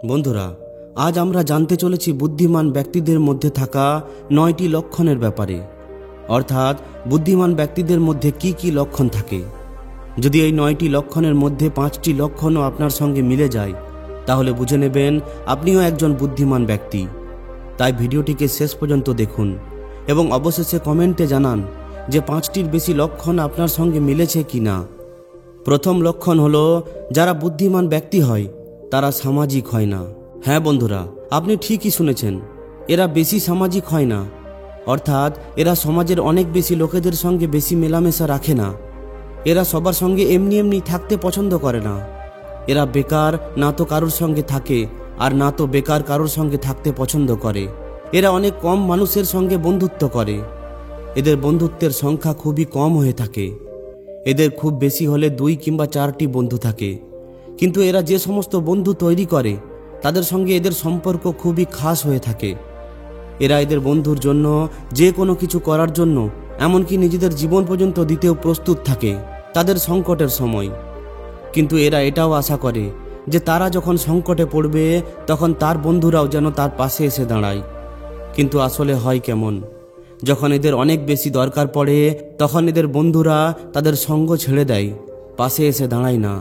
বন্ধুরা, আজ আমরা জানতে চলেছি বুদ্ধিমান ব্যক্তিদের মধ্যে থাকা 9টি লক্ষণের ব্যাপারে। অর্থাৎ বুদ্ধিমান ব্যক্তিদের মধ্যে কি কি লক্ষণ থাকে। যদি এই 9টি লক্ষণের মধ্যে 5টি লক্ষণও আপনার সঙ্গে মিলে যায়, তাহলে বুঝে নেবেন আপনিও একজন বুদ্ধিমান ব্যক্তি। তাই ভিডিওটিকে শেষ পর্যন্ত দেখুন এবং অবশেষে কমেন্টে জানান যে 5টির বেশি লক্ষণ আপনার সঙ্গে মিলেছে কি না। প্রথম লক্ষণ হলো, যারা বুদ্ধিমান ব্যক্তি হয় তারা সামাজিক হয় না। হ্যাঁ বন্ধুরা, আপনি ঠিকই শুনেছেন, এরা বেশি সামাজিক হয় না। অর্থাৎ এরা সমাজের অনেক বেশি লোকেদের সঙ্গে বেশি মেলামেশা রাখে না। এরা সবার সঙ্গে এমনি এমনি থাকতে পছন্দ করে না। এরা বেকার না তো কারোর সঙ্গে থাকে, আর না তো বেকার কারোর সঙ্গে থাকতে পছন্দ করে। এরা অনেক কম মানুষের সঙ্গে বন্ধুত্ব করে। এদের বন্ধুত্বের সংখ্যা খুবই কম হয়ে থাকে। এদের খুব বেশি হলে 2 কিংবা 4টি বন্ধু থাকে। কিন্তু এরা যে সমস্ত বন্ধু তৈরি করে তাদের সঙ্গে এদের সম্পর্ক খুবই খাস হয়ে থাকে। এরা এদের বন্ধুর জন্য যে কোনো কিছু করার জন্য, এমনকি নিজেদের জীবন পর্যন্ত দিতেও প্রস্তুত থাকে তাদের সংকটের সময়। কিন্তু এরা এটাও আশা করে যে তারা যখন সংকটে পড়বে তখন তার বন্ধুরাও যেন তার পাশে এসে দাঁড়ায়। কিন্তু আসলে হয় কেমন, যখন এদের অনেক বেশি দরকার পড়ে তখন এদের বন্ধুরা তাদের সঙ্গ ছেড়ে দেয়, পাশে এসে দাঁড়ায় না।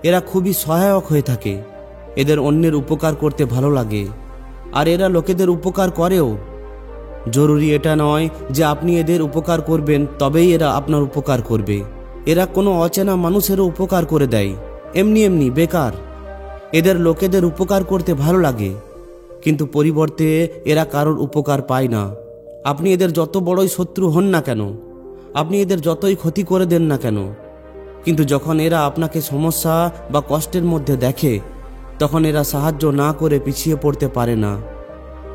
এরা খুবই সহায়ক হয়ে থাকে। এদের অন্যের উপকার করতে ভালো লাগে, আর এরা লোকেদের উপকার করেও। জরুরি এটা নয় যে আপনি এদের উপকার করবেন তবেই এরা আপনার উপকার করবে। এরা কোনো অচেনা মানুষেরও উপকার করে দেয়, এমনি এমনি বেকার। এদের লোকেদের উপকার করতে ভালো লাগে, কিন্তু পরিবর্তে এরা কারোর উপকার পায় না। আপনি এদের যত বড়ই শত্রু হন না কেন, আপনি এদের যতই ক্ষতি করে দেন না কেন, কিন্তু যখন এরা আপনাকে সমস্যা বা কষ্টের মধ্যে দেখে তখন এরা সাহায্য না করে পিছিয়ে পড়তে পারে না,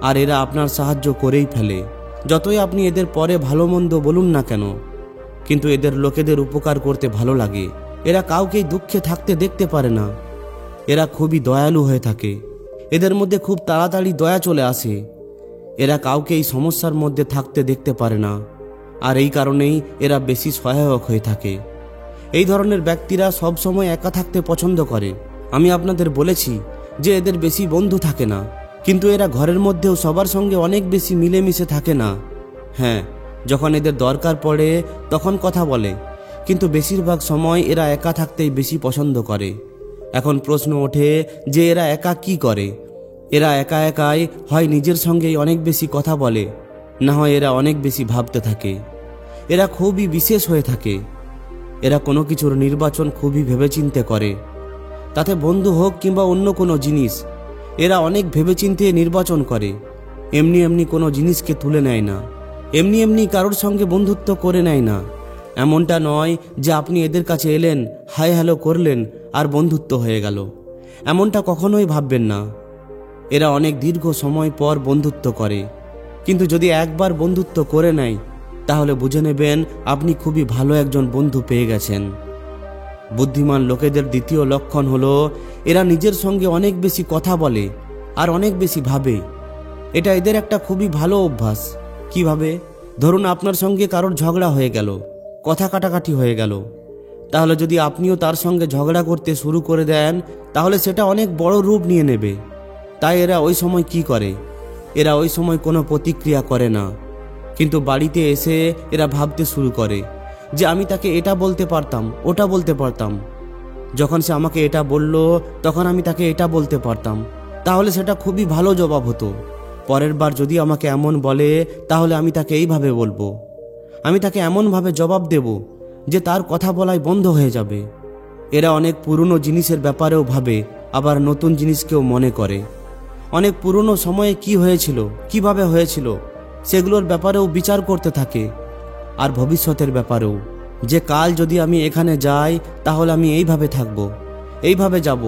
আর এরা আপনার সাহায্য করেই ফেলে। যতই আপনি এদের পরে ভালো মন্দ বলুন না কেন, কিন্তু এদের লোকেদের উপকার করতে ভালো লাগে। এরা কাউকেই দুঃখে থাকতে দেখতে পারে না। এরা খুবই দয়ালু হয়ে থাকে। এদের মধ্যে খুব তাড়াতাড়ি দয়া চলে আসে। এরা কাউকেই সমস্যার মধ্যে থাকতে দেখতে পারে না, আর এই কারণেই এরা বেশি সহায়ক হয়ে থাকে। এই ধরনের ব্যক্তিরা সব সময় একা থাকতে পছন্দ করে। আমি আপনাদের বলেছি যে এদের বেশি বন্ধু থাকে না, কিন্তু এরা ঘরের মধ্যেও সবার সঙ্গে অনেক বেশি মিলেমিশে থাকে না। হ্যাঁ, যখন এদের দরকার পড়ে তখন কথা বলে, কিন্তু বেশিরভাগ সময় এরা একা থাকতেই বেশি পছন্দ করে। এখন প্রশ্ন ওঠে যে এরা একা কি করে। এরা একা একাই হয় নিজের সঙ্গেই অনেক বেশি কথা বলে, না হয় এরা অনেক বেশি ভাবতে থাকে। এরা খুবই বিশেষ হয়ে থাকে। এরা কোনো কিছুর নির্বাচন খুবই ভেবেচিন্তে করে, তাতে বন্ধু হোক কিংবা অন্য কোনো জিনিস। এরা অনেক ভেবেচিন্তে নির্বাচন করে। এমনি এমনি কোনো জিনিসকে তুলে নেয় না, এমনি এমনি কারোর সঙ্গে বন্ধুত্ব করে নেয় না। এমনটা নয় যে আপনি এদের কাছে এলেন, হাই হ্যালো করলেন আর বন্ধুত্ব হয়ে গেল। এমনটা কখনোই ভাববেন না। এরা অনেক দীর্ঘ সময় পর বন্ধুত্ব করে, কিন্তু যদি একবার বন্ধুত্ব করে নেয় তাহলে বুঝে নেবেন আপনি খুবই ভালো একজন বন্ধু পেয়ে গেছেন। বুদ্ধিমান লোকেদের দ্বিতীয় লক্ষণ হলো, এরা নিজের সঙ্গে অনেক বেশি কথা বলে আর অনেক বেশি ভাবে। এটা এদের একটা খুবই ভালো অভ্যাস। কিভাবে? ধরুন আপনার সঙ্গে কারোর ঝগড়া হয়ে গেল, কথা কাটাকাটি হয়ে গেল। তাহলে যদি আপনিও তার সঙ্গে ঝগড়া করতে শুরু করে দেন তাহলে সেটা অনেক বড় রূপ নিয়ে নেবে। তাই এরা ওই সময় কি করে? এরা ওই সময় কোনো প্রতিক্রিয়া করে না, কিন্তু বাড়িতে এসে এরা ভাবতে শুরু করে যে আমি তাকে এটা বলতে পারতাম, ওটা বলতে পারতাম। যখন সে আমাকে এটা বলল তখন আমি তাকে এটা বলতে পারতাম, তাহলে সেটা খুবই ভালো জবাব হতো। পরের বার যদি আমাকে এমন বলে তাহলে আমি তাকে এইভাবে বলবো। আমি তাকে এমনভাবে জবাব দেব যে তার কথা বলাই বন্ধ হয়ে যাবে। এরা অনেক পুরনো জিনিসের ব্যাপারেও ভাবে, আবার নতুন জিনিসকেও মনে করে। অনেক পুরনো সময়ে কি হয়েছিল, কিভাবে হয়েছিল সেগুলোর ব্যাপারেও বিচার করতে থাকে, আর ভবিষ্যতের ব্যাপারেও, যে কাল যদি আমি এখানে যাই তাহলে আমি এইভাবে থাকব, এইভাবে যাব,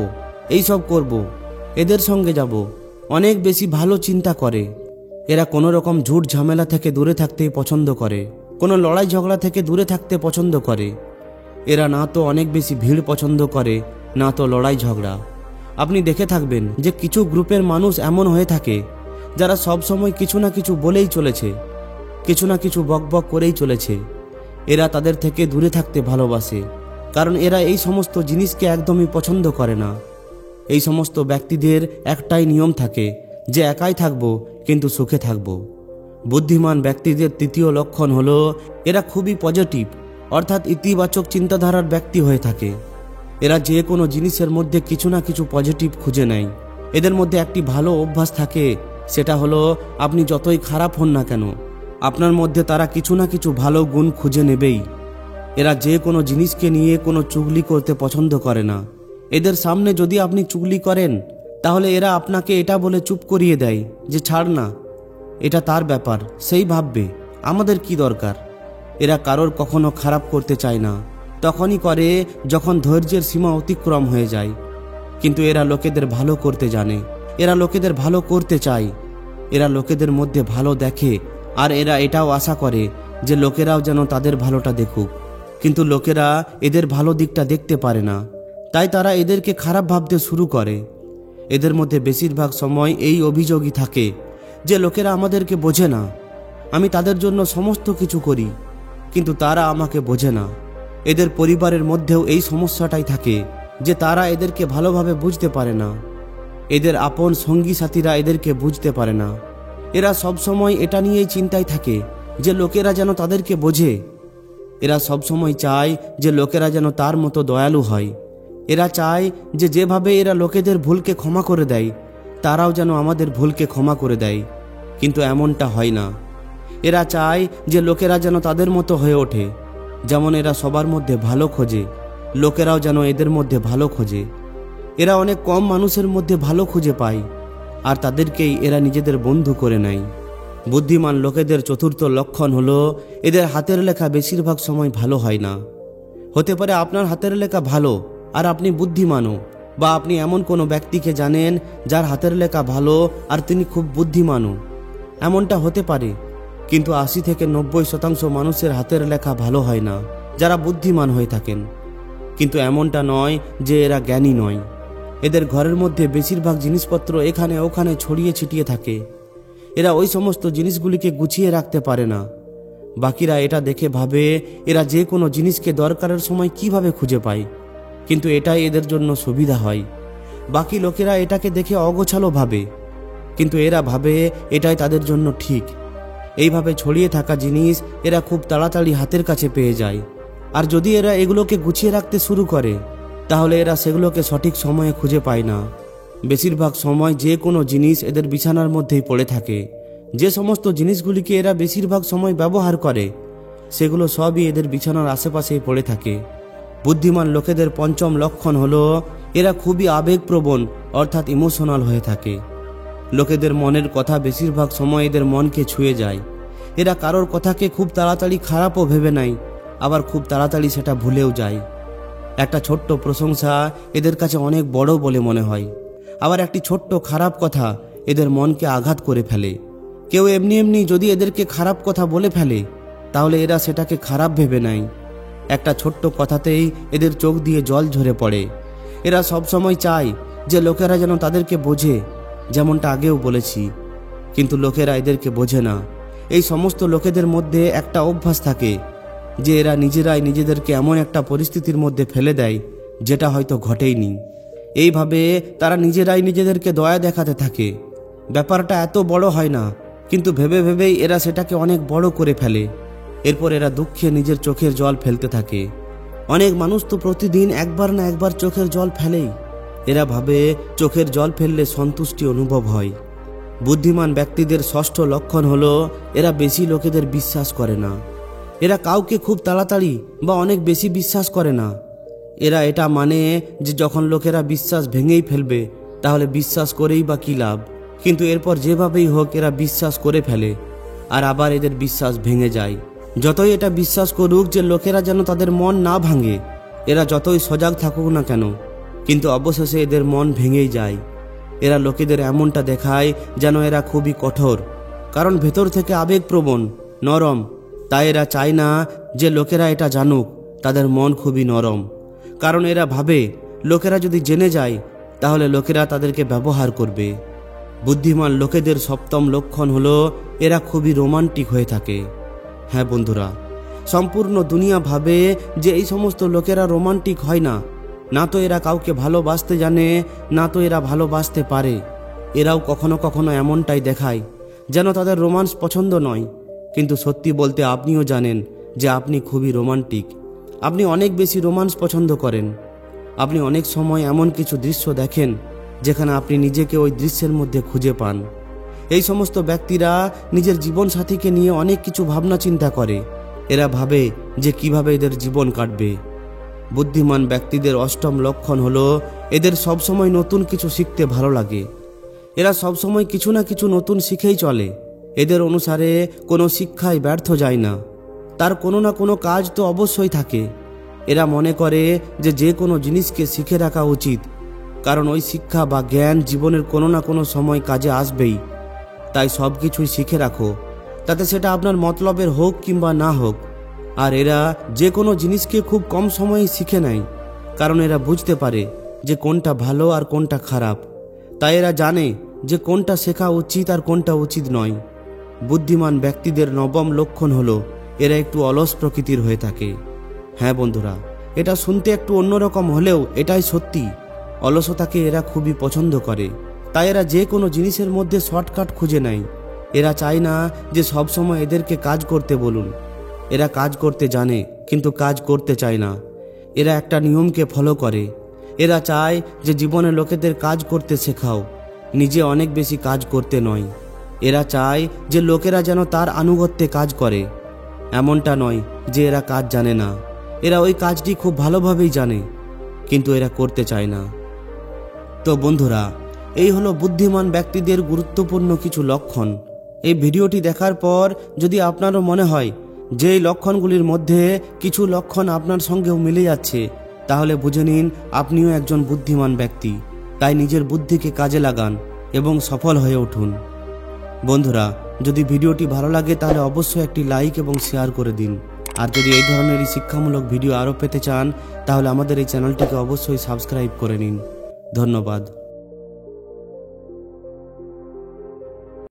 এইসব করব, এদের সঙ্গে যাব। অনেক বেশি ভালো চিন্তা করে। এরা কোনো রকম ঝুট ঝামেলা থেকে দূরে থাকতেই পছন্দ করে, কোনো লড়াই ঝগড়া থেকে দূরে থাকতে পছন্দ করে। এরা না তো অনেক বেশি ভিড় পছন্দ করে, না তো লড়াই ঝগড়া। আপনি দেখে থাকবেন যে কিছু গ্রুপের মানুষ এমন হয়ে থাকে যারা সব সময় কিছু না কিছু বলেই চলেছে, কিছু না কিছু বকবক করেই চলেছে। এরা তাদের থেকে দূরে থাকতে ভালোবাসে, কারণ এরা এই সমস্ত জিনিসকে একদমই পছন্দ করে না। এই সমস্ত ব্যক্তিদের একটাই নিয়ম থাকে যে একাই থাকবো কিন্তু সুখে থাকবো। বুদ্ধিমান ব্যক্তিদের তৃতীয় লক্ষণ হলো এরা খুবই পজিটিভ, অর্থাৎ ইতিবাচক চিন্তাধারার ব্যক্তি হয়ে থাকে। এরা যে কোনো জিনিসের মধ্যে কিছু না কিছু পজিটিভ খুঁজে নেয়। এদের মধ্যে একটি ভালো অভ্যাস থাকে, সেটা হলো আপনি যতই খারাপ হন না কেন আপনার মধ্যে তারা কিছু না কিছু ভালো গুণ খুঁজে নেবেই। এরা যে কোনো জিনিসকে নিয়ে কোনো চুগলি করতে পছন্দ করে না। এদের সামনে যদি আপনি চুগলি করেন তাহলে এরা আপনাকে এটা বলে চুপ করিয়ে দেয় যে ছাড় না, এটা তার ব্যাপার, সেই ভাববে, আমাদের কি দরকার। এরা কারোর কখনো খারাপ করতে চায় না, তখনই করে যখন ধৈর্যের সীমা অতিক্রম হয়ে যায়। কিন্তু এরা লোকেদের ভালো করতে জানে, এরা লোকেদের ভালো করতে চায়, এরা লোকেদের মধ্যে ভালো দেখে, আর এরা এটাও আশা করে যে লোকেরাও যেন তাদের ভালোটা দেখুক। কিন্তু লোকেরা এদের ভালো দিকটা দেখতে পারে না, তাই তারা এদেরকে খারাপ ভাবতে শুরু করে। এদের মধ্যে বেশিরভাগ সময় এই অভিযোগই থাকে যে লোকেরা আমাদেরকে বোঝে না, আমি তাদের জন্য সমস্ত কিছু করি কিন্তু তারা আমাকে বোঝে না। এদের পরিবারের মধ্যেও এই সমস্যাটাই থাকে যে তারা এদেরকে ভালোভাবে বুঝতে পারে না। এদের আপন সঙ্গী সাথীরা এদেরকে বুঝতে পারে না। এরা সবসময় এটা নিয়েই চিন্তায় থাকে যে লোকেরা যেন তাদেরকে বোঝে। এরা সবসময় চায় যে লোকেরা যেন তার মতো দয়ালু হয়। এরা চায় যে যেভাবে এরা লোকেদের ভুলকে ক্ষমা করে দেয় তারাও যেন আমাদের ভুলকে ক্ষমা করে দেয়, কিন্তু এমনটা হয় না। এরা চায় যে লোকেরা যেন তাদের মতো হয়ে ওঠে। যেমন এরা সবার মধ্যে ভালো খোঁজে, লোকেরাও যেন এদের মধ্যে ভালো খোঁজে। এরা অনেক কম মানুষের মধ্যে ভালো খুঁজে পায় আর তাদেরকেই এরা নিজেদের বন্ধু করে নেয়। বুদ্ধিমান লোকেদের চতুর্থ লক্ষণ হলো এদের হাতের লেখা বেশিরভাগ সময় ভালো হয় না। হতে পারে আপনার হাতের লেখা ভালো আর আপনি বুদ্ধিমানও, বা আপনি এমন কোনো ব্যক্তিকে জানেন যার হাতের লেখা ভালো আর তিনি খুব বুদ্ধিমানও, এমনটা হতে পারে। কিন্তু 80 থেকে 90% মানুষের হাতের লেখা ভালো হয় না যারা বুদ্ধিমান হয়ে থাকেন। কিন্তু এমনটা নয় যে এরা জ্ঞানী নয়। এদের ঘরের মধ্যে বেশিরভাগ জিনিসপত্র এখানে ওখানে ছড়িয়ে ছিটিয়ে থাকে। এরা ওই সমস্ত জিনিসগুলিকে গুছিয়ে রাখতে পারে না। বাকিরা এটা দেখে ভাবে এরা যে কোনো জিনিসকে দরকারের সময় কিভাবে খুঁজে পায়, কিন্তু এটাই এদের জন্য সুবিধা হয়। বাকি লোকেরা এটাকে দেখে অগোছালো ভাবে, কিন্তু এরা ভাবে এটাই তাদের জন্য ঠিক। এইভাবে ছড়িয়ে থাকা জিনিস এরা খুব তাড়াতাড়ি হাতের কাছে পেয়ে যায়। আর যদি এরা এগুলোকে গুছিয়ে রাখতে শুরু করে তাহলে এরা সেগুলোকে সঠিক সময়ে খুঁজে পায় না। বেশিরভাগ সময় যে কোনো জিনিস এদের বিছানার মধ্যেই পড়ে থাকে। যে সমস্ত জিনিসগুলিকে এরা বেশিরভাগ সময় ব্যবহার করে সেগুলো সবই এদের বিছানার আশেপাশেই পড়ে থাকে। বুদ্ধিমান লোকেদের পঞ্চম লক্ষণ হলো এরা খুবই আবেগপ্রবণ, অর্থাৎ ইমোশনাল হয়ে থাকে। লোকেদের মনের কথা বেশিরভাগ সময় এদের মনকে ছুঁয়ে যায়। এরা কারোর কথাকে খুব তাড়াতাড়ি খারাপও ভেবে নেয়, আবার খুব তাড়াতাড়ি সেটা ভুলেও যায়। একটা ছোট্ট প্রশংসা এদের কাছে অনেক বড় বলে মনে হয়, আবার একটি ছোট্ট খারাপ কথা এদের মনকে আঘাত করে ফেলে। কেউ এমনি এমনি যদি এদেরকে খারাপ কথা বলে ফেলে তাহলে এরা সেটাকে খারাপ ভেবে নেয়। একটা ছোট্ট কথাতেই এদের চোখ দিয়ে জল ঝরে পড়ে। এরা সবসময় চায় যে লোকেরা যেন তাদেরকে বোঝে, যেমনটা আগেও বলেছি, কিন্তু লোকেরা এদেরকে বোঝে না। এই সমস্ত লোকেদের মধ্যে একটা অভ্যাস থাকে যে এরা নিজেরাই নিজেদেরকে এমন একটা পরিস্থিতির মধ্যে ফেলে দেয় যেটা হয়তো ঘটেইনি। এইভাবে তারা নিজেরাই নিজেদেরকে দয়া দেখাতে থাকে। ব্যাপারটা এত বড় হয় না, কিন্তু ভেবে ভেবেই এরা সেটাকে অনেক বড় করে ফেলে। এরপর এরা দুঃখে নিজের চোখের জল ফেলতে থাকে। অনেক মানুষ তো প্রতিদিন একবার না একবার চোখের জল ফেলেই। এরা ভাবে চোখের জল ফেললে সন্তুষ্টি অনুভব হয়। বুদ্ধিমান ব্যক্তিদের ষষ্ঠ লক্ষণ হলো এরা বেশি লোকেদের বিশ্বাস করে না। এরা কাউকে খুব তাড়াতাড়ি বা অনেক বেশি বিশ্বাস করে না। এরা এটা মানে যে যখন লোকেরা বিশ্বাস ভেঙেই ফেলবে তাহলে বিশ্বাস করেই বা কী লাভ। কিন্তু এরপর যেভাবেই হোক এরা বিশ্বাস করে ফেলে, আর আবার এদের বিশ্বাস ভেঙে যায়। যতই এটা বিশ্বাস করুক যে লোকেরা যেন তাদের মন না ভাঙে, এরা যতই সজাগ থাকুক না কেন, কিন্তু অবশেষে এদের মন ভেঙেই যায়। এরা লোকেদের এমনটা দেখায় যেন এরা খুবই কঠোর, কারণ ভেতর থেকে আবেগপ্রবণ, নরম। তাই এরা চায় না যে লোকেরা এটা জানুক তাদের মন খুবই নরম, কারণ এরা ভাবে লোকেরা যদি জেনে যায় তাহলে লোকেরা তাদেরকে ব্যবহার করবে। বুদ্ধিমান লোকেদের সপ্তম লক্ষণ হলো এরা খুবই রোমান্টিক হয়ে থাকে। হ্যাঁ বন্ধুরা, সম্পূর্ণ দুনিয়া ভাবে যে এই সমস্ত লোকেরা রোমান্টিক হয় না, না তো এরা কাউকে ভালোবাসতে জানে, না তো এরা ভালোবাসতে পারে। এরাও কখনো কখনো এমনটাই দেখায় যেন তাদের রোমান্স পছন্দ নয়, কিন্তু সত্যি বলতে আপনিও জানেন যে আপনি খুবই রোমান্টিক। আপনি অনেক বেশি রোমান্স পছন্দ করেন। আপনি অনেক সময় এমন কিছু দৃশ্য দেখেন যেখানে আপনি নিজেকে ওই দৃশ্যের মধ্যে খুঁজে পান। এই সমস্ত ব্যক্তিরা নিজের জীবনসাথীকে নিয়ে অনেক কিছু ভাবনা চিন্তা করে। এরা ভাবে যে কিভাবে এদের জীবন কাটবে। বুদ্ধিমান ব্যক্তিদের অষ্টম লক্ষণ হলো এদের সবসময় নতুন কিছু শিখতে ভালো লাগে। এরা সবসময় কিছু না কিছু নতুন শিখেই চলে। এদের অনুসারে কোনো শিক্ষায় ব্যর্থ যায় না, তার কোনো না কোনো কাজ তো অবশ্যই থাকে। এরা মনে করে যে কোনো জিনিসকে শিখে রাখা উচিত, কারণ ওই শিক্ষা বা জ্ঞান জীবনের কোনো না কোনো সময় কাজে আসবেই। তাই সব কিছুই শিখে রাখো, তাতে সেটা আপনার মতলবের হোক কিংবা না হোক। আর এরা যে কোনো জিনিসকে খুব কম সময়ে শিখে নেয়, কারণ এরা বুঝতে পারে যে কোনটা ভালো আর কোনটা খারাপ। তাই এরা জানে যে কোনটা শেখা উচিত আর কোনটা উচিত নয়। বুদ্ধিমান ব্যক্তিদের নবম লক্ষণ হলো এরা একটু অলস প্রকৃতির হয়ে থাকে। হ্যাঁ বন্ধুরা, এটা শুনতে একটু অন্যরকম হলেও এটাই সত্যি। অলসতাকে এরা খুবই পছন্দ করে। তাই এরা যে কোনো জিনিসের মধ্যে শর্টকাট খুঁজে নেয়। এরা চায় না যে সবসময় এদেরকে কাজ করতে বলুন। এরা কাজ করতে জানে কিন্তু কাজ করতে চায় না। এরা একটা নিয়মকে ফলো করে। এরা চায় যে জীবনে লোকেদের কাজ করতে শেখাও, নিজে অনেক বেশি কাজ করতে নয়। এরা চায় যে লোকেরা যেন তার আনুগত্যে কাজ করে। এমনটা নয় যে এরা কাজ জানে না, এরা ওই কাজটি খুব ভালোভাবেই জানে, কিন্তু এরা করতে চায় না। তো বন্ধুরা, এই হলো বুদ্ধিমান ব্যক্তিদের গুরুত্বপূর্ণ কিছু লক্ষণ। এই ভিডিওটি দেখার পর যদি আপনারও মনে হয় যে এই লক্ষণগুলির মধ্যে কিছু লক্ষণ আপনার সঙ্গেও মিলে যাচ্ছে, তাহলে বুঝে নিন আপনিও একজন বুদ্ধিমান ব্যক্তি। তাই নিজের বুদ্ধিকে কাজে লাগান এবং সফল হয়ে উঠুন। বন্ধুরা, যদি ভিডিওটি ভালো লাগে তাহলে অবশ্যই একটি লাইক এবং শেয়ার করে দিন। আর যদি এই ধরনেরই শিক্ষামূলক ভিডিও আরও পেতে চান তাহলে আমাদের এই চ্যানেলটিকে অবশ্যই সাবস্ক্রাইব করে নিন। ধন্যবাদ।